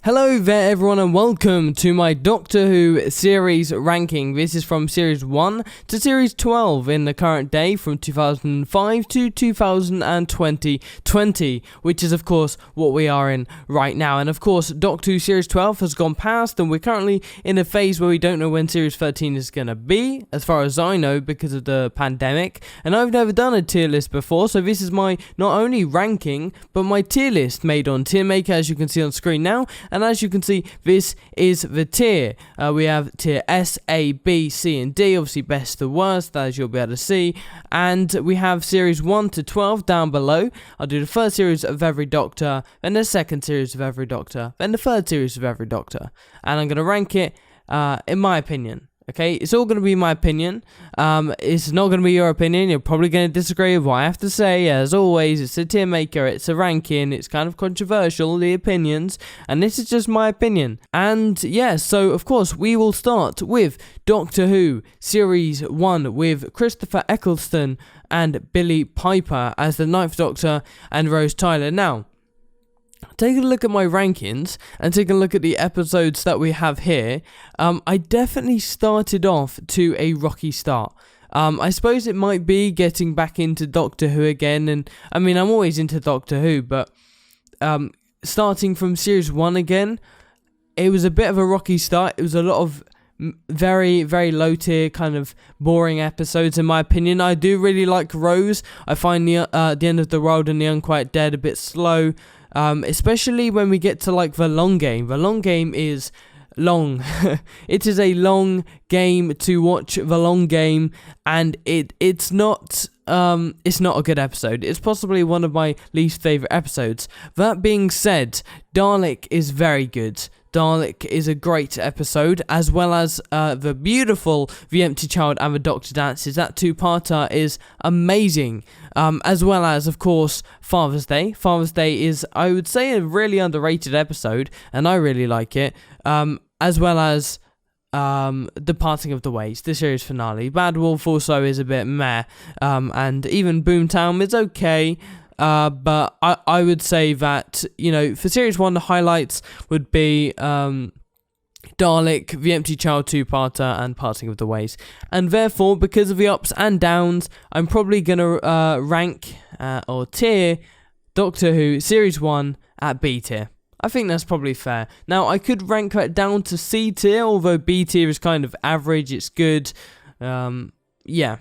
Hello there everyone and welcome to my Doctor Who series ranking. This is from series 1 to series 12 in the current day from 2005 to 2020, which is of course what we are in right now. And of course Doctor Who series 12 has gone past and we're currently in a phase where we don't know when series 13 is going to be, as far as I know, because of the pandemic. And I've never done a tier list before, so this is my not only ranking but my tier list made on Tier Maker, as you can see on screen now. And as you can see, this is the tier. We have tier S, A, B, C, and D, obviously best to worst, as you'll be able to see. And we have series 1 to 12 down below. I'll do the first series of every Doctor, then the second series of every Doctor, then the third series of every Doctor. And I'm going to rank it in my opinion. Okay, it's all going to be my opinion. It's not going to be your opinion. You're probably going to disagree with what I have to say. As always, it's a tier maker, it's a ranking, it's kind of controversial, the opinions, and this is just my opinion. And yeah, so of course, we will start with Doctor Who Series 1 with Christopher Eccleston and Billie Piper as the Ninth Doctor and Rose Tyler. Now, take a look at my rankings and take a look at the episodes that we have here. I definitely started off to a rocky start. I suppose it might be getting back into Doctor Who again, and I mean I'm always into Doctor Who, but starting from series 1 again, it was a bit of a rocky start. It was a lot of very, very low tier, kind of boring episodes in my opinion. I do really like Rose. I find the End of the World and The Unquiet Dead a bit slow. Especially when we get to like the long game. The long game is long. It is a long game to watch the long game, and it's not a good episode. It's possibly one of my least favourite episodes. That being said, Dalek is very good. Dalek is a great episode, as well as the beautiful The Empty Child and The Doctor Dances. That two-parter is amazing. As well as, of course, Father's Day. Father's Day is, I would say, a really underrated episode, and I really like it. As well as The Parting of the Ways, the series finale. Bad Wolf also is a bit meh, and even Boomtown is okay. But I would say that, you know, for series 1, the highlights would be Dalek, The Empty Child two-parter, and Parting of the Ways. And therefore, because of the ups and downs, I'm probably going to rank or tier Doctor Who Series 1 at B tier. I think that's probably fair. Now, I could rank that down to C tier, although B tier is kind of average, it's good. Yeah.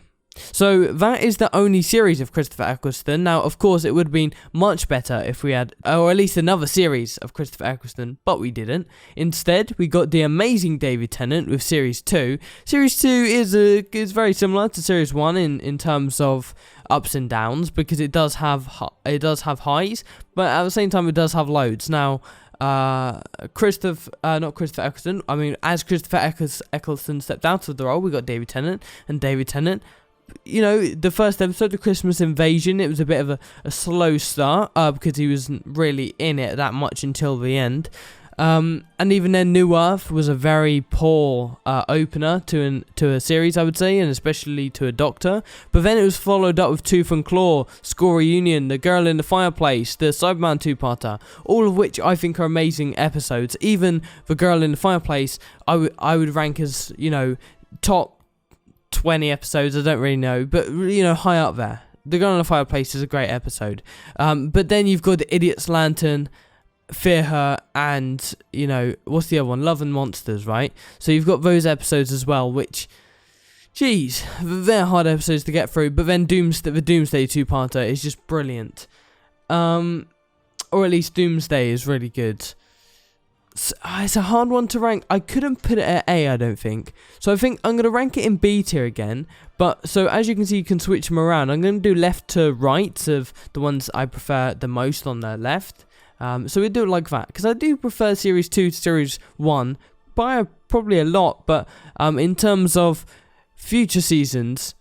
So that is the only series of Christopher Eccleston. Now, of course, it would have been much better if we had, or at least another series of Christopher Eccleston, but we didn't. Instead, we got the amazing David Tennant with Series 2. Series 2 is very similar to Series 1 in terms of ups and downs, because it does have highs, but at the same time, it does have loads. Now, not Christopher Eccleston, I mean, as Christopher Eccleston stepped out of the role, we got David Tennant, and David Tennant, you know, the first episode, The Christmas Invasion, it was a bit of a slow start, because he wasn't really in it that much until the end. And even then, New Earth was a very poor opener to a series, I would say, and especially to a Doctor. But then it was followed up with Tooth and Claw, School Reunion, The Girl in the Fireplace, the Cyberman two-parter, all of which I think are amazing episodes. Even The Girl in the Fireplace, I would rank as, you know, top 20 episodes, I don't really know, but, you know, high up there. The Girl in the Fireplace is a great episode. But then you've got The Idiot's Lantern, Fear Her, and, you know, what's the other one? Love and Monsters, right? So you've got those episodes as well, which, geez, they're hard episodes to get through. But then the Doomsday two-parter is just brilliant. Or at least Doomsday is really good. It's a hard one to rank. I couldn't put it at A, I don't think. So I think I'm going to rank it in B tier again. But, so as you can see, you can switch them around. I'm going to do left to right of the ones I prefer the most on the left. So we do it like that. Because I do prefer Series 2 to Series 1 by probably a lot. But in terms of future seasons,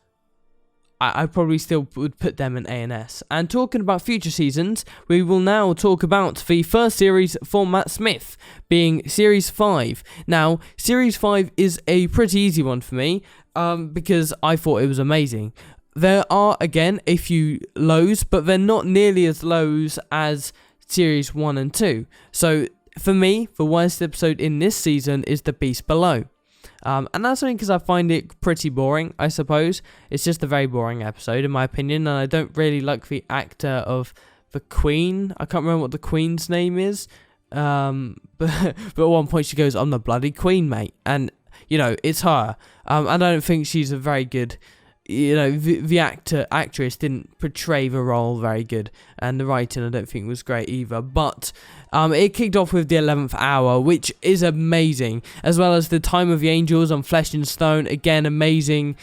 I probably still would put them in A and S. And talking about future seasons, we will now talk about the first series for Matt Smith, being Series 5. Now, Series 5 is a pretty easy one for me, because I thought it was amazing. There are, again, a few lows, but they're not nearly as lows as Series 1 and 2. So for me, the worst episode in this season is The Beast Below. And that's only because I find it pretty boring, I suppose. It's just a very boring episode, in my opinion, and I don't really like the actor of the Queen. I can't remember what the Queen's name is, but at one point she goes, "I'm the bloody Queen, mate," and, you know, it's her. And I don't think she's a very good, you know, the actress didn't portray the role very good, and the writing I don't think was great either, but it kicked off with the 11th hour, which is amazing, as well as the Time of the Angels on Flesh and Stone, again amazing.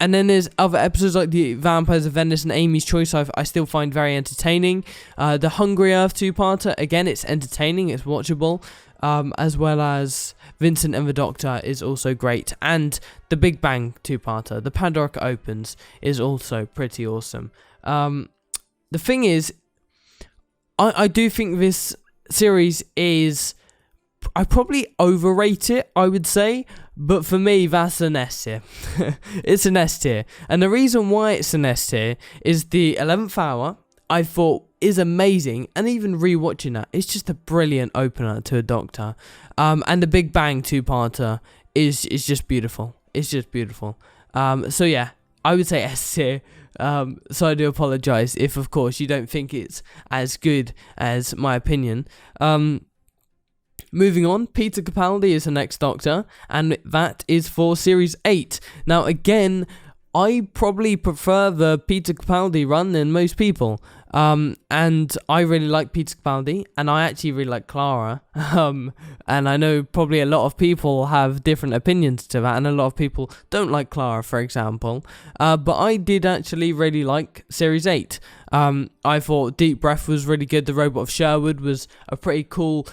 And then there's other episodes like the Vampires of Venice and Amy's Choice I still find very entertaining. The Hungry Earth 2-parter, again, it's entertaining, it's watchable, as well as Vincent and the Doctor is also great. And the Big Bang 2-parter, The Pandora Opens, is also pretty awesome. The thing is, I do think this series is... I probably overrate it, I would say, but for me, that's an S tier. It's an S tier. And the reason why it's an S tier is the 11th hour, I thought, is amazing, and even rewatching that, it's just a brilliant opener to a Doctor. And the Big Bang 2-parter is just beautiful. It's just beautiful. So yeah, I would say S tier. So I do apologise if, of course, you don't think it's as good as my opinion. Moving on, Peter Capaldi is the next Doctor, and that is for Series 8. Now, again, I probably prefer the Peter Capaldi run than most people. And I really like Peter Capaldi, and I actually really like Clara. And I know probably a lot of people have different opinions to that, and a lot of people don't like Clara, for example. But I did actually really like Series 8. I thought Deep Breath was really good. The Robot of Sherwood was a pretty cool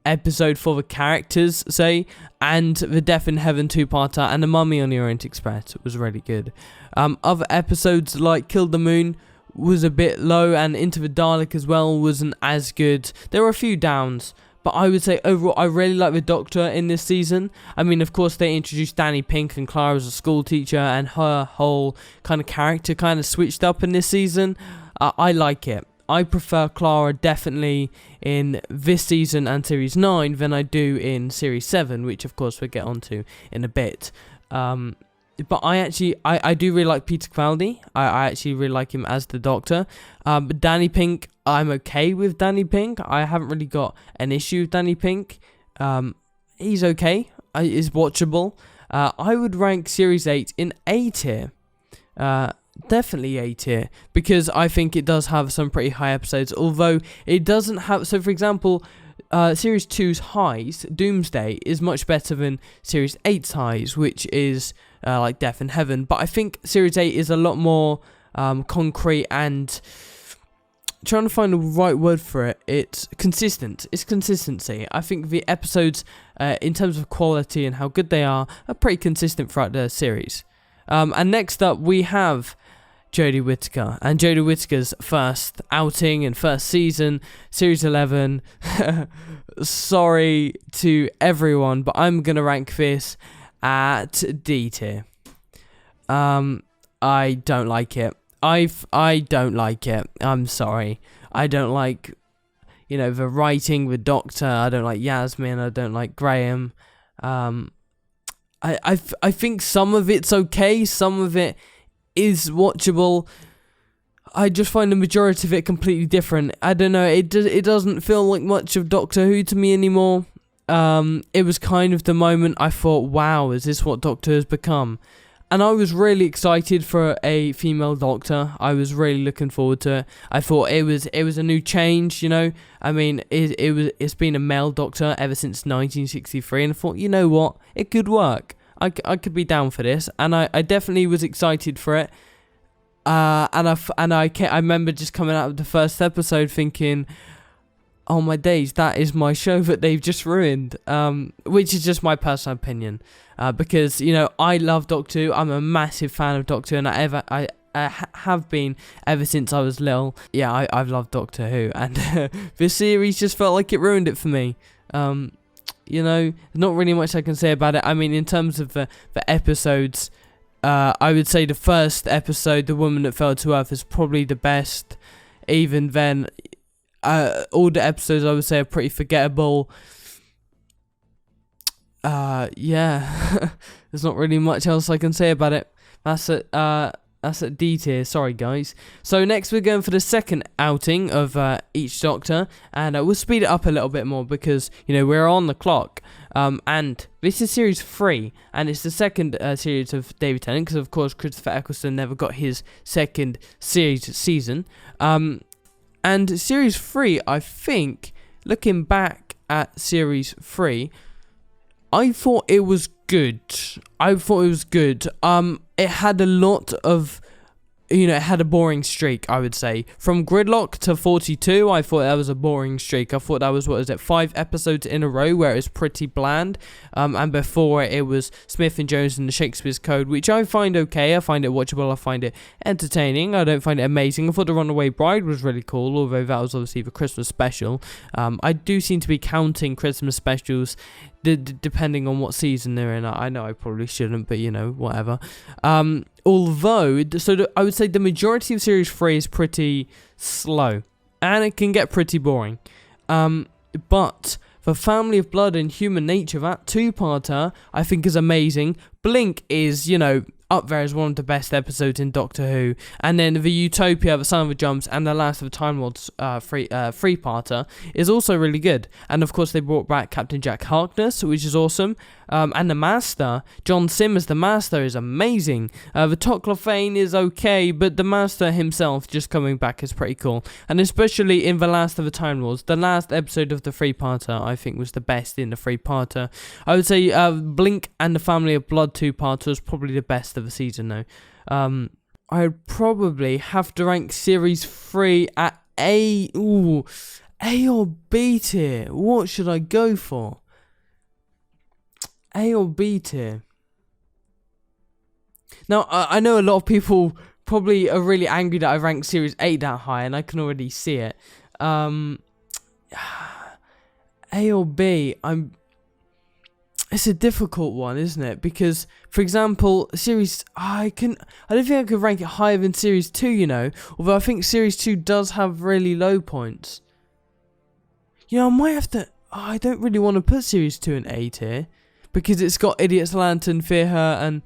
episode for the characters, say, and the Death in Heaven 2-parter and the Mummy on the Orient Express was really good. Other episodes like Kill the Moon was a bit low, and Into the Dalek as well wasn't as good. There were a few downs, but I would say overall I really like the Doctor in this season. I mean, of course, they introduced Danny Pink and Clara as a school teacher, and her whole kind of character kind of switched up in this season. I like it. I prefer Clara definitely in this season and Series 9 than I do in Series 7, which of course we'll get onto in a bit. But I do really like Peter Capaldi. I actually really like him as the Doctor. But Danny Pink, I'm okay with Danny Pink. I haven't really got an issue with Danny Pink. He's okay. He's watchable. I would rank Series 8 in A tier. Definitely A tier, because I think it does have some pretty high episodes, although it doesn't have... So, for example, Series 2's highs, Doomsday, is much better than Series 8's highs, which is like Death in Heaven. But I think Series 8 is a lot more concrete and... trying to find the right word for it. It's consistent. It's consistency. I think the episodes, in terms of quality and how good they are pretty consistent throughout the series. And next up, we have Jodie Whittaker, and Jodie Whittaker's first outing and first season, Series 11. Sorry to everyone, but I'm going to rank this at D tier. I don't like it. I don't like it. I'm sorry. I don't like, you know, the writing, the Doctor. I don't like Yasmin. I don't like Graham. I think some of it's okay. Some of it is watchable. I just find the majority of it completely different. I don't know. It doesn't feel like much of Doctor Who to me anymore. It was kind of the moment I thought, wow, is this what Doctor has become? And I was really excited for a female Doctor. I was really looking forward to it. I thought it was a new change, you know. I mean, it's been a male Doctor ever since 1963, and I thought, you know what, it could work. I could be down for this, and I definitely was excited for it. And I remember just coming out of the first episode thinking, oh my days, that is my show that they've just ruined. Which is just my personal opinion. Because, you know, I love Doctor Who. I'm a massive fan of Doctor Who, and I have been ever since I was little. Yeah, I've loved Doctor Who, and this series just felt like it ruined it for me. You know, not really much I can say about it. I mean, in terms of the episodes, I would say the first episode, The Woman That Fell to Earth, is probably the best. Even then, all the episodes I would say are pretty forgettable. Yeah, there's not really much else I can say about it. That's at D tier. Sorry, guys. So next we're going for the second outing of each Doctor, and we'll speed it up a little bit more because we're on the clock. And this is series 3, and it's the second series of David Tennant because of course Christopher Eccleston never got his second season. And series 3, I think, looking back at series 3. I thought it was good. It had a lot of, it had a boring streak, I would say. From Gridlock to 42, I thought that was a boring streak. I thought that was, 5 episodes in a row where it was pretty bland. And before it was Smith and Jones and the Shakespeare's Code, which I find okay. I find it watchable. I find it entertaining. I don't find it amazing. I thought The Runaway Bride was really cool, although that was obviously the Christmas special. I do seem to be counting Christmas specials depending on what season they're in. I know I probably shouldn't, but whatever. Although, I would say the majority of Series 3 is pretty slow, and it can get pretty boring. But for Family of Blood and Human Nature, that two-parter, I think is amazing. Blink is, up there as one of the best episodes in Doctor Who. And then the Utopia, the Son of the Jumps, and the Last of the Time Lords three-parter is also really good. And of course they brought back Captain Jack Harkness, which is awesome. And the Master, John Simmers, the Master, is amazing. The Toclafane is okay, but the Master himself just coming back is pretty cool. And especially in the Last of the Time Lords, the last episode of the three-parter I think was the best in the three-parter. I would say Blink and the Family of Blood two-parter was probably the best of the season though. I'd probably have to rank series 3 at A or B tier. What should I go for? A or B tier? Now, I know a lot of people probably are really angry that I ranked series 8 that high, and I can already see it. A or B? It's a difficult one, isn't it? Because, for example, I don't think I could rank it higher than Series 2, Although I think Series 2 does have really low points. I might have to... I don't really want to put Series 2 in A tier. Because it's got Idiot's Lantern, Fear Her, and...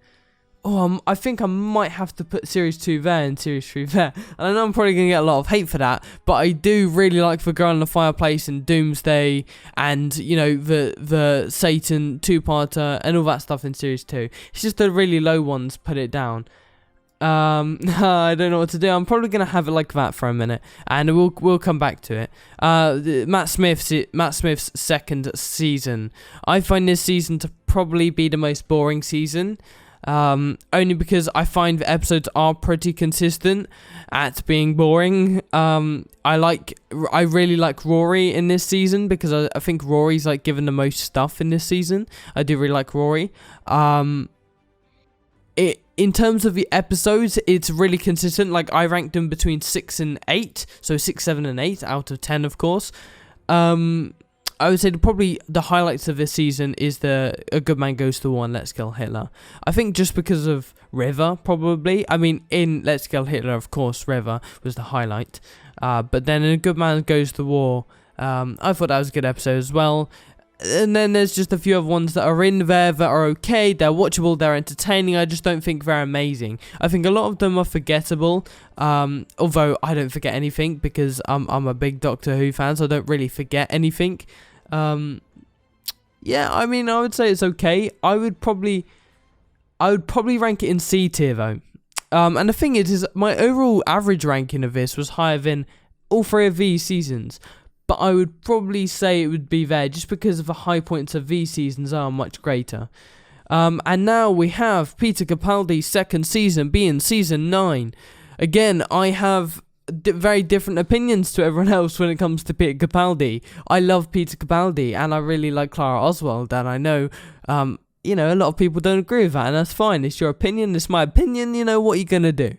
I think I might have to put Series 2 there and Series 3 there. And I know I'm probably going to get a lot of hate for that, but I do really like The Girl in the Fireplace and Doomsday and, the Satan two-parter and all that stuff in Series 2. It's just the really low ones put it down. I don't know what to do. I'm probably going to have it like that for a minute, and we'll come back to it. Matt Smith's second season. I find this season to probably be the most boring season. Only because I find the episodes are pretty consistent at being boring. I really like Rory in this season because I think Rory's given the most stuff in this season. I do really like Rory. In terms of the episodes, it's really consistent. I ranked them between 6 and 8, so 6, 7, and 8 out of 10, of course. I would say probably the highlights of this season is A Good Man Goes to War and Let's Kill Hitler. I think just because of River, probably. I mean, in Let's Kill Hitler, of course, River was the highlight. But then in A Good Man Goes to War, I thought that was a good episode as well. And then there's just a few other ones that are in there that are okay, they're watchable, they're entertaining. I just don't think they're amazing. I think a lot of them are forgettable, although I don't forget anything because I'm a big Doctor Who fan, so I don't really forget anything. Yeah, I mean, I would say it's okay. I would probably rank it in C tier though. And the thing is my overall average ranking of this was higher than all 3 of these seasons. But I would probably say it would be there just because of the high points of these seasons are much greater. And now we have Peter Capaldi's second season being season 9. Again, I have very different opinions to everyone else when it comes to Peter Capaldi. I love Peter Capaldi and I really like Clara Oswald, and I know, a lot of people don't agree with that, and that's fine. It's your opinion, it's my opinion, what are you gonna do?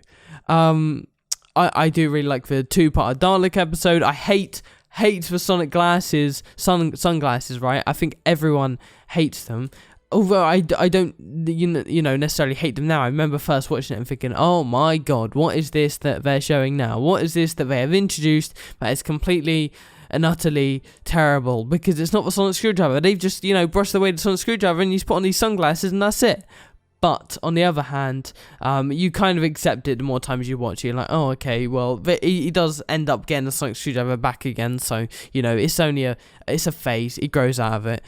I do really like the 2-part Dalek episode. I hate the Sonic glasses, sunglasses, right? I think everyone hates them. although I don't necessarily hate them now, I remember first watching it and thinking, oh my god, what is this that they're showing now? What is this that they have introduced that is completely and utterly terrible? Because it's not the sonic screwdriver. They've just, brushed away the sonic screwdriver and you just put on these sunglasses and that's it. But on the other hand, you kind of accept it the more times you watch it. You're like, oh, okay, well, he does end up getting the sonic screwdriver back again. So, it's a phase. He grows out of it.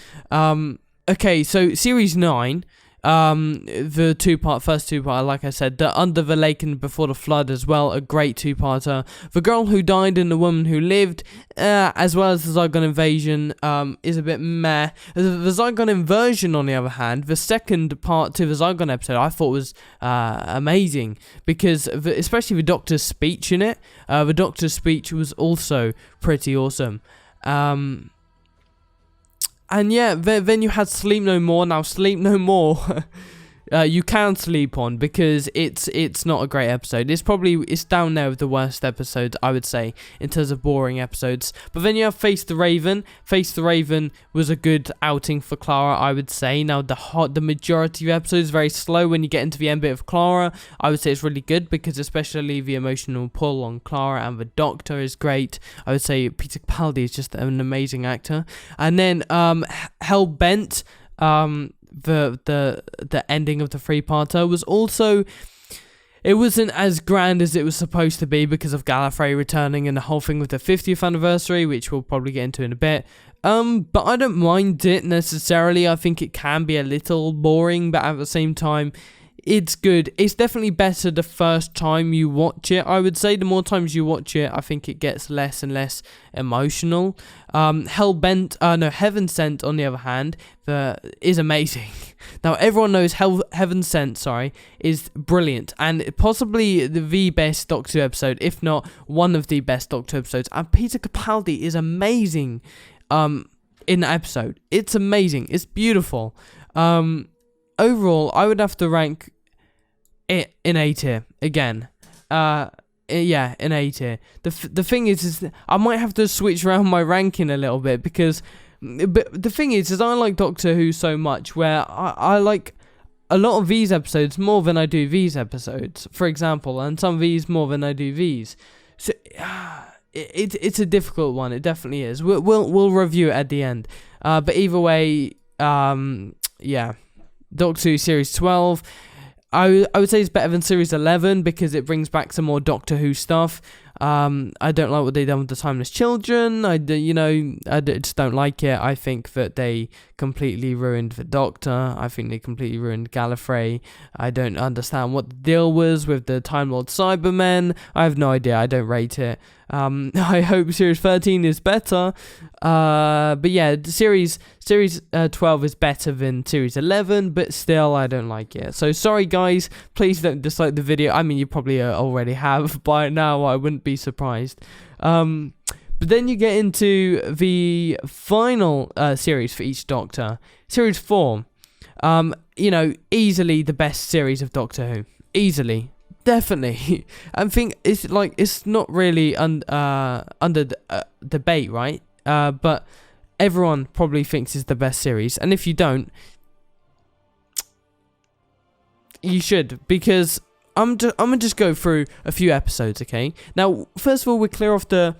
Okay, so Series 9, the first two-parter, like I said, the Under the Lake and Before the Flood as well, a great two-parter. The Girl Who Died and the Woman Who Lived, as well as the Zygon Invasion, is a bit meh. The Zygon Inversion, on the other hand, the second part to the Zygon episode, I thought was amazing, because especially the Doctor's speech in it, the Doctor's speech was also pretty awesome. And yeah, then you had Sleep No More. Now, Sleep No More, you can sleep on, because it's not a great episode. It's down there with the worst episodes, I would say, in terms of boring episodes. But then you have Face the Raven. Face the Raven was a good outing for Clara, I would say. Now, the majority of episodes is very slow. When you get into the end bit of Clara, I would say it's really good, because especially the emotional pull on Clara and the Doctor is great. I would say Peter Capaldi is just an amazing actor. And then Hellbent, the ending of the three-parter was also, it wasn't as grand as it was supposed to be because of Gallifrey returning and the whole thing with the 50th anniversary, which we'll probably get into in a bit. But I don't mind it necessarily. I think it can be a little boring, but at the same time, it's good. It's definitely better the first time you watch it. I would say the more times you watch it, I think it gets less and less emotional. Heaven Sent, on the other hand, is amazing. Now, everyone knows Heaven Sent, is brilliant, and possibly the best Doctor Who episode, if not one of the best Doctor Who episodes. And Peter Capaldi is amazing in that episode. It's amazing. It's beautiful. Overall, I would have to rank it in A tier again. In A tier. The thing is I might have to switch around my ranking a little bit, because but the thing is I like Doctor Who so much, where I like a lot of these episodes more than I do these episodes, for example, and some of these more than I do these. So it's a difficult one. It definitely is. We'll review it at the end. But either way, yeah. Doctor Who Series 12, I would say it's better than Series 11, because it brings back some more Doctor Who stuff. I don't like what they've done with the Timeless Children. I just don't like it. I think that they completely ruined the Doctor. I think they completely ruined Gallifrey. I don't understand what the deal was with the Time Lord Cybermen. I have no idea. I don't rate it. I hope Series 13 is better. But yeah, Series 12 is better than Series 11, but still I don't like it. So sorry guys, please don't dislike the video. I mean, you probably already have by now. I wouldn't be surprised. But then you get into the final series for each Doctor. Series 4. Easily the best series of Doctor Who. Easily. Definitely. I think it's not really under debate, right? But everyone probably thinks it's the best series. And if you don't, you should, because I'm gonna just go through a few episodes, okay? Now, first of all, we're clear off the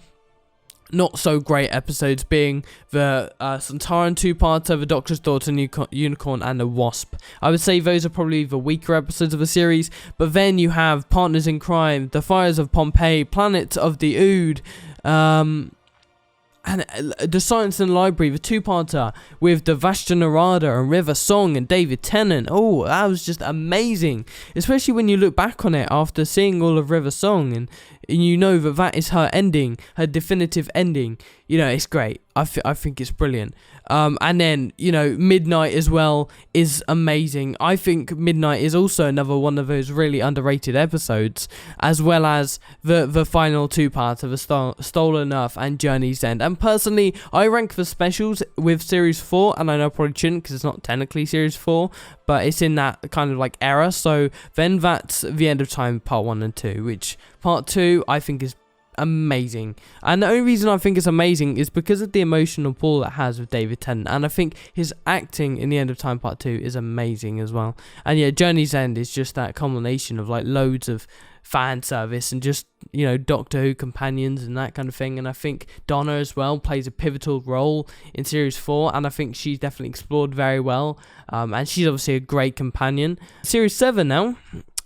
not so great episodes, being the Sontaran two-parter, the Doctor's Daughter, Unicorn, and the Wasp. I would say those are probably the weaker episodes of the series, but then you have Partners in Crime, The Fires of Pompeii, Planet of the Ood, and the Science and Library, the two-parter with the Vashta Narada and River Song and David Tennant. Oh, that was just amazing, especially when you look back on it after seeing all of River Song, and you know that is her ending, her definitive ending. It's great. I think it's brilliant. And then, Midnight as well is amazing. I think Midnight is also another one of those really underrated episodes, as well as the final two-part of the Stolen Earth and Journey's End. And personally, I rank the specials with Series 4, and I know I probably shouldn't because it's not technically Series 4, but it's in that kind of like era. So then that's The End of Time Part 1 and 2, which Part 2 I think is amazing. And the only reason I think it's amazing is because of the emotional pull it has with David Tennant. And I think his acting in The End of Time Part 2 is amazing as well. And yeah, Journey's End is just that culmination of like loads of fan service and just, you know, Doctor Who companions and that kind of thing. And I think Donna as well plays a pivotal role in Series 4, and I think she's definitely explored very well, and she's obviously a great companion. Series 7 now,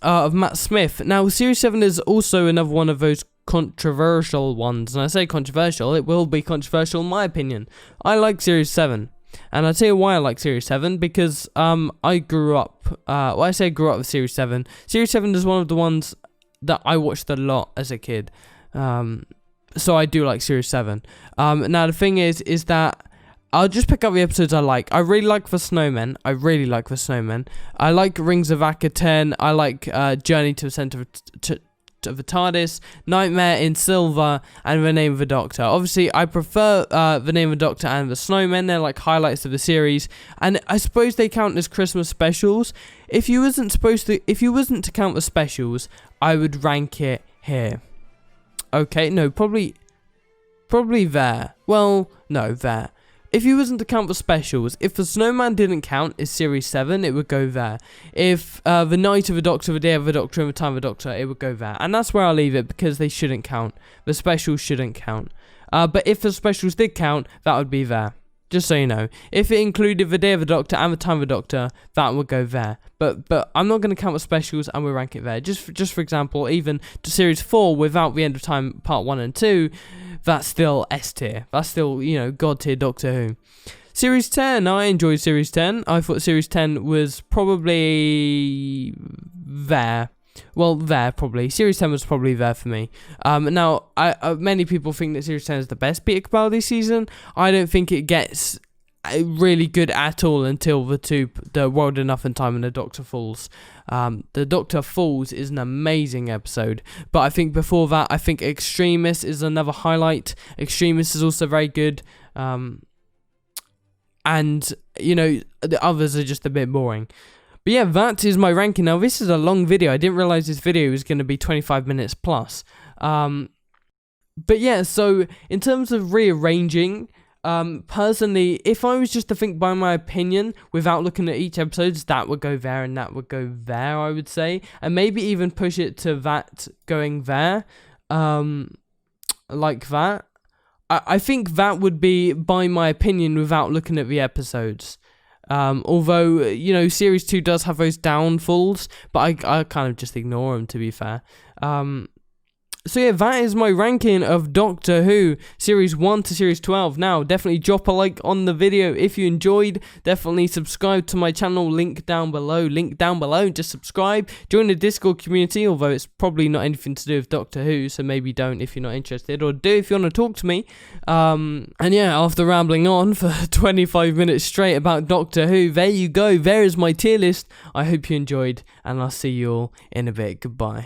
of Matt Smith. Now, Series 7 is also another one of those controversial ones, and I say controversial, it will be controversial in my opinion. I like Series 7. And I'll tell you why I like Series 7, because I grew up, I say grew up with Series 7. Series 7 is one of the ones that I watched a lot as a kid, so I do like Series 7. Now the thing is that I'll just pick up the episodes I like. I really like The Snowmen. I like Rings of Akaten. I like Journey to the Center of the TARDIS, Nightmare in Silver, and The Name of the Doctor. Obviously, I prefer The Name of the Doctor and The Snowmen. They're like highlights of the series, and I suppose they count as Christmas specials. If you wasn't to count the specials, I would rank it here. Okay, no, probably there. Well, no, there. If you wasn't to count the specials, if The Snowman didn't count as Series 7, it would go there. If The Night of the Doctor, The Day of the Doctor, and The Time of the Doctor, it would go there. And that's where I'll leave it, because they shouldn't count. The specials shouldn't count. But if the specials did count, that would be there. Just so you know. If it included The Day of the Doctor and The Time of the Doctor, that would go there. But I'm not going to count the specials, and we'll rank it there. Just for example, even to Series 4 without The End of Time Part 1 and 2, that's still S tier. That's still, you know, God tier Doctor Who. Series 10, I enjoyed Series 10. I thought Series 10 was probably there. Well, there, probably. Series 10 was probably there for me. Now, many people think that Series 10 is the best Peter Capaldi season. I don't think it gets really good at all until the World Enough in Time and the Doctor Falls. The Doctor Falls is an amazing episode, but I think before that, I think Extremis is another highlight. Extremis is also very good, and you know, the others are just a bit boring. But yeah, that is my ranking. Now, this is a long video. I didn't realize this video was going to be 25 minutes plus. But yeah, so in terms of rearranging, personally, if I was just to think by my opinion without looking at each episode, that would go there and that would go there, I would say. And maybe even push it to that going there, like that. I think that would be by my opinion without looking at the episodes. Although, you know, Series 2 does have those downfalls, but I kind of just ignore them, to be fair. So yeah, that is my ranking of Doctor Who, Series 1 to Series 12. Now, definitely drop a like on the video if you enjoyed. Definitely subscribe to my channel, link down below. Just subscribe. Join the Discord community, although it's probably not anything to do with Doctor Who, so maybe don't if you're not interested, or do if you want to talk to me. And yeah, after rambling on for 25 minutes straight about Doctor Who, there you go. There is my tier list. I hope you enjoyed, and I'll see you all in a bit. Goodbye.